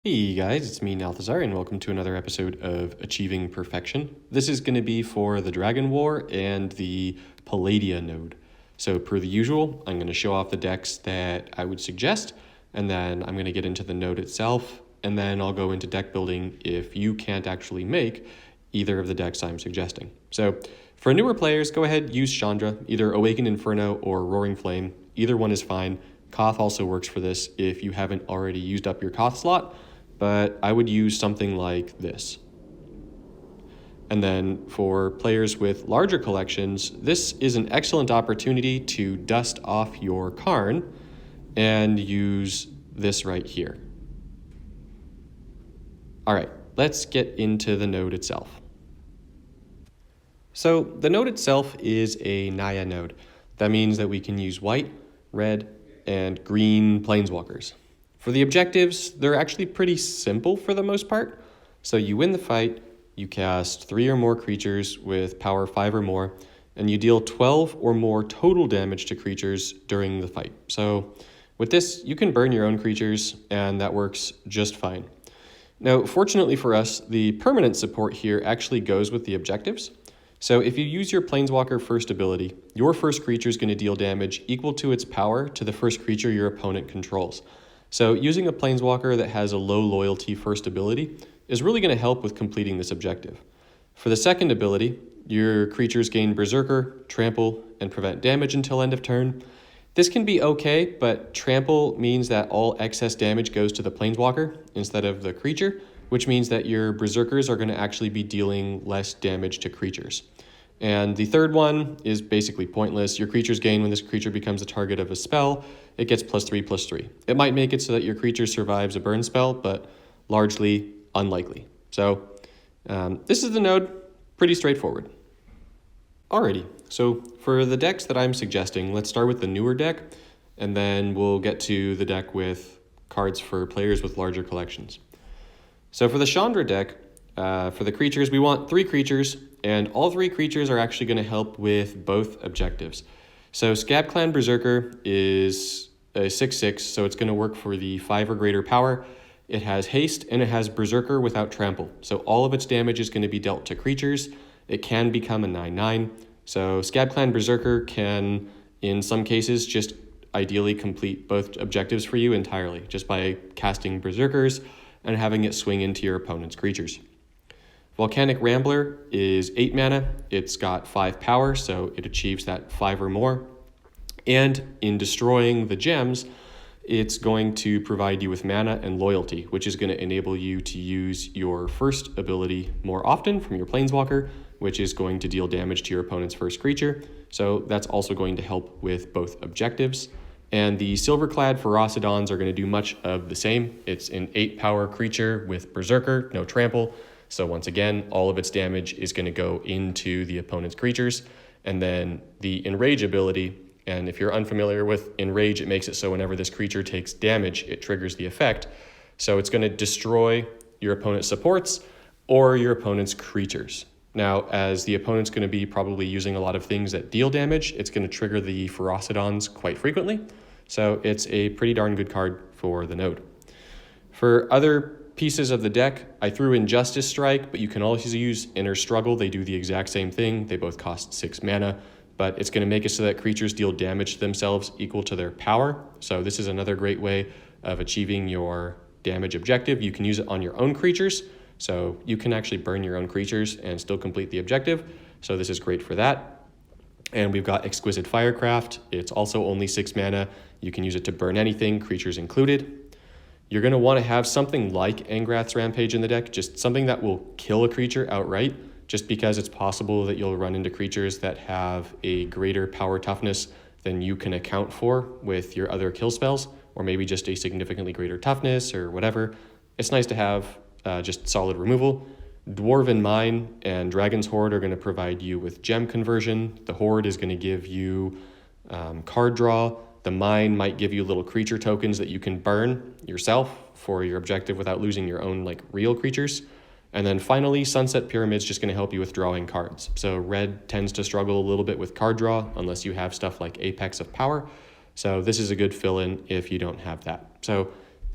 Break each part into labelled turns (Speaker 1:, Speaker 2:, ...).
Speaker 1: Hey guys, it's me Nalthazar, and welcome to another episode of Achieving Perfection. This is going to be for the Dragon War and the Palladia Node. So per the usual, I'm going to show off the decks that I would suggest, and then I'm going to get into the node itself, and then I'll go into deck building if you can't actually make either of the decks I'm suggesting. So for newer players, go ahead, use Chandra, either Awakened Inferno or Roaring Flame. Either one is fine. Koth also works for this if you haven't already used up your Koth slot, but I would use something like this. And then for players with larger collections, this is an excellent opportunity to dust off your Karn and use this right here. All right, let's get into the node itself. So the node itself is a Naya node. That means that we can use white, red, and green planeswalkers. For the objectives, they're actually pretty simple for the most part. So you win the fight, you cast 3 or more creatures with power 5 or more, and you deal 12 or more total damage to creatures during the fight. So with this, you can burn your own creatures, and that works just fine. Now, fortunately for us, the permanent support here actually goes with the objectives. So if you use your Planeswalker first ability, your first creature is going to deal damage equal to its power to the first creature your opponent controls. So using a Planeswalker that has a low loyalty first ability is really going to help with completing this objective. For the second ability, your creatures gain Berserker, Trample, and prevent damage until end of turn. This can be okay, but Trample means that all excess damage goes to the Planeswalker instead of the creature, which means that your Berserkers are going to actually be dealing less damage to creatures. And the third one is basically pointless. Your creatures gain when this creature becomes the target of a spell. It gets +3/+3. It might make it so that your creature survives a burn spell, but largely unlikely. So this is the node, pretty straightforward. Alrighty, so for the decks that I'm suggesting, let's start with the newer deck, and then we'll get to the deck with cards for players with larger collections. So for the Chandra deck, for the creatures, we want 3 creatures, and all 3 creatures are actually going to help with both objectives. So Scab Clan Berserker is a 6/6, so it's going to work for the 5 or greater power. It has haste, and it has Berserker without trample. So all of its damage is going to be dealt to creatures. It can become a 9/9. So Scab Clan Berserker can, in some cases, just ideally complete both objectives for you entirely, just by casting Berserkers and having it swing into your opponent's creatures. Volcanic Rambler is 8 mana. It's got 5 power, so it achieves that 5 or more. And in destroying the gems, it's going to provide you with mana and loyalty, which is going to enable you to use your first ability more often from your Planeswalker, which is going to deal damage to your opponent's first creature. So that's also going to help with both objectives. And the Silverclad Ferocidons are going to do much of the same. It's an 8 power creature with Berserker, no trample. So once again, all of its damage is going to go into the opponent's creatures. And then the Enrage ability, and if you're unfamiliar with Enrage, it makes it so whenever this creature takes damage, it triggers the effect. So it's going to destroy your opponent's supports or your opponent's creatures. Now, as the opponent's going to be probably using a lot of things that deal damage, it's going to trigger the Ferocidons quite frequently. So it's a pretty darn good card for the node. For other pieces of the deck, I threw in Justice Strike, but you can also use Inner Struggle. They do the exact same thing. They both cost 6 mana, but it's going to make it so that creatures deal damage to themselves equal to their power. So this is another great way of achieving your damage objective. You can use it on your own creatures, so you can actually burn your own creatures and still complete the objective. So this is great for that. And we've got Exquisite Firecraft. It's also only 6 mana. You can use it to burn anything, creatures included. You're going to want to have something like Angrath's Rampage in the deck, just something that will kill a creature outright, just because it's possible that you'll run into creatures that have a greater power toughness than you can account for with your other kill spells, or maybe just a significantly greater toughness or whatever. It's nice to have just solid removal. Dwarven Mine and Dragon's Horde are going to provide you with gem conversion. The Horde is going to give you card draw. The Mine might give you little creature tokens that you can burn yourself for your objective without losing your own real creatures. And then finally, Sunset Pyramid's just going to help you with drawing cards. So red tends to struggle a little bit with card draw unless you have stuff like Apex of Power. So this is a good fill-in if you don't have that. So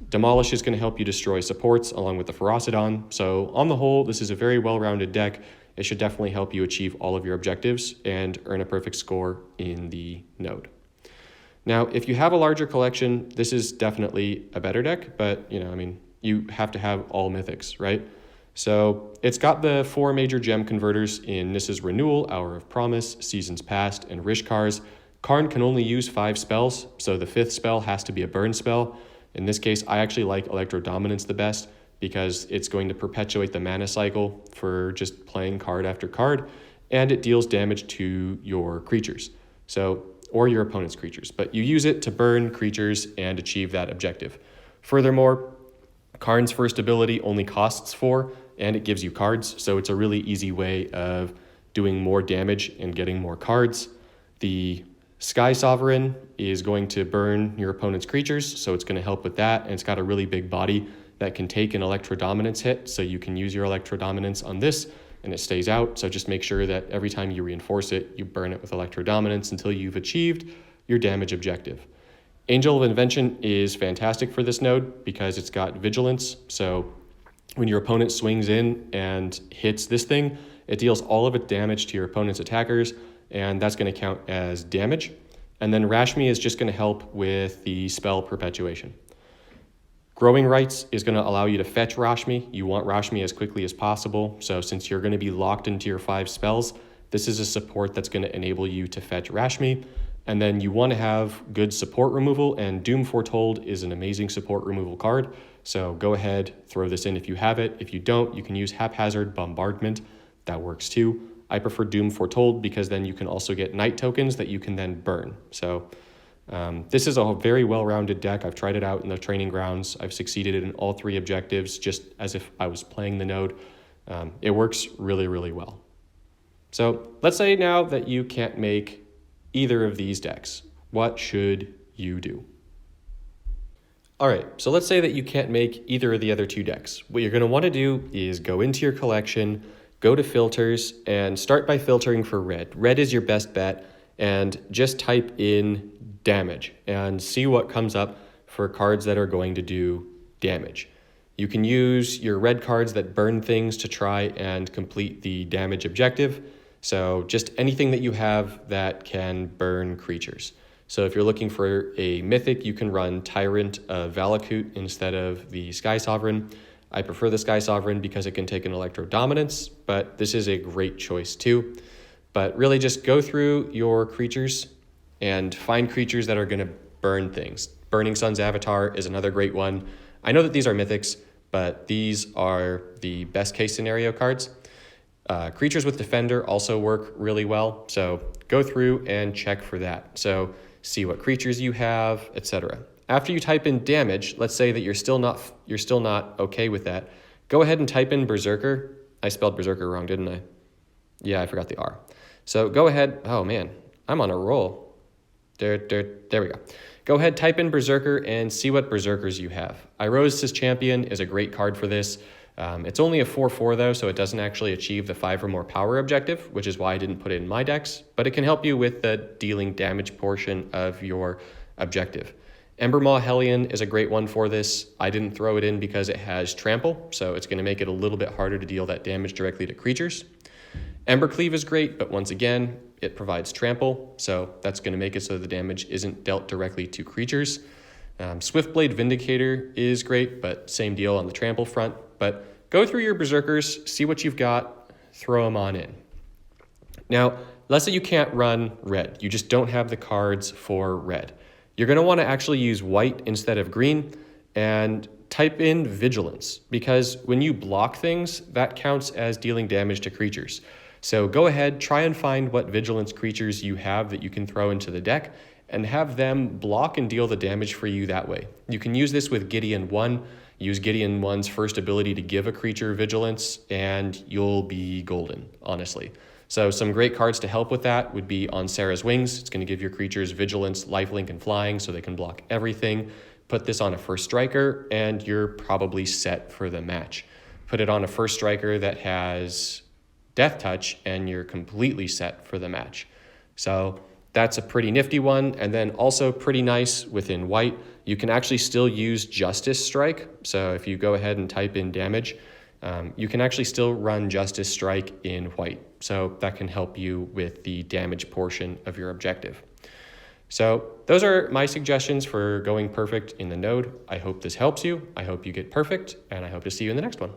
Speaker 1: Demolish is going to help you destroy supports along with the Ferocidon. So on the whole, this is a very well-rounded deck. It should definitely help you achieve all of your objectives and earn a perfect score in the node. Now, if you have a larger collection, this is definitely a better deck, but you have to have all mythics, right? So it's got the 4 major gem converters in Nissa's Renewal, Hour of Promise, Seasons Past, and Rishkar's. Karn can only use 5 spells, so the 5th spell has to be a burn spell. In this case, I actually like Electro Dominance the best because it's going to perpetuate the mana cycle for just playing card after card, and it deals damage to your creatures, or your opponent's creatures, but you use it to burn creatures and achieve that objective. Furthermore, Karn's first ability only costs 4, and it gives you cards, so it's a really easy way of doing more damage and getting more cards. The Sky Sovereign is going to burn your opponent's creatures, so it's going to help with that, and it's got a really big body that can take an Electro Dominance hit, so you can use your Electro Dominance on this, and it stays out, so just make sure that every time you reinforce it, you burn it with Electro Dominance until you've achieved your damage objective. Angel of Invention is fantastic for this node because it's got Vigilance, so when your opponent swings in and hits this thing, it deals all of its damage to your opponent's attackers, and that's going to count as damage. And then Rashmi is just going to help with the spell perpetuation. Growing Rights is going to allow you to fetch Rashmi. You want Rashmi as quickly as possible, so since you're going to be locked into your 5 spells, this is a support that's going to enable you to fetch Rashmi. And then you want to have good support removal, and Doom Foretold is an amazing support removal card, so go ahead, throw this in if you have it. If you don't, you can use Haphazard Bombardment. That works too. I prefer Doom Foretold because then you can also get night tokens that you can then burn. So this is a very well-rounded deck. I've tried it out in the training grounds. I've succeeded in all 3 objectives just as if I was playing the node. It works really, really well. So let's say now that you can't make either of these decks. What should you do? All right, so let's say that you can't make either of the other 2 decks. What you're going to want to do is go into your collection, go to filters, and start by filtering for red. Red is your best bet, and just type in damage and see what comes up for cards that are going to do damage. You can use your red cards that burn things to try and complete the damage objective. So just anything that you have that can burn creatures. So if you're looking for a mythic, you can run Tyrant of Valakut instead of the Sky Sovereign. I prefer the Sky Sovereign because it can take an Electro Dominance, but this is a great choice too. But really just go through your creatures and find creatures that are going to burn things. Burning Sun's Avatar is another great one. I know that these are mythics, but these are the best case scenario cards. Creatures with Defender also work really well, so go through and check for that. So see what creatures you have, etc. After you type in damage, let's say that you're still not okay with that. Go ahead and type in Berserker. I spelled Berserker wrong, didn't I? Yeah, I forgot the R. So go ahead. Oh man, I'm on a roll. There we go. Go ahead, type in Berserker and see what Berserkers you have. Irose's Champion is a great card for this. It's only a 4/4 though, so it doesn't actually achieve the 5 or more power objective, which is why I didn't put it in my decks, but it can help you with the dealing damage portion of your objective. Embermaw Hellion is a great one for this. I didn't throw it in because it has Trample, so it's going to make it a little bit harder to deal that damage directly to creatures. Embercleave is great, but once again, it provides Trample, so that's going to make it so the damage isn't dealt directly to creatures. Swiftblade Vindicator is great, but same deal on the Trample front. But go through your Berserkers, see what you've got, throw them on in. Now, let's say you can't run red. You just don't have the cards for red. You're going to want to actually use white instead of green and type in Vigilance, because when you block things, that counts as dealing damage to creatures. So go ahead, try and find what Vigilance creatures you have that you can throw into the deck and have them block and deal the damage for you that way. You can use this with Gideon 1. Use Gideon 1's first ability to give a creature Vigilance, and you'll be golden, honestly. So some great cards to help with that would be On Sarah's Wings. It's going to give your creatures Vigilance, Lifelink, and Flying so they can block everything. Put this on a first striker, and you're probably set for the match. Put it on a first striker that has Death Touch, and you're completely set for the match. So That's a pretty nifty one. And then also pretty nice within white, you can actually still use Justice Strike. So if you go ahead and type in damage, you can actually still run Justice Strike in white. So that can help you with the damage portion of your objective. So those are my suggestions for going perfect in the node. I hope this helps you. I hope you get perfect, and I hope to see you in the next one.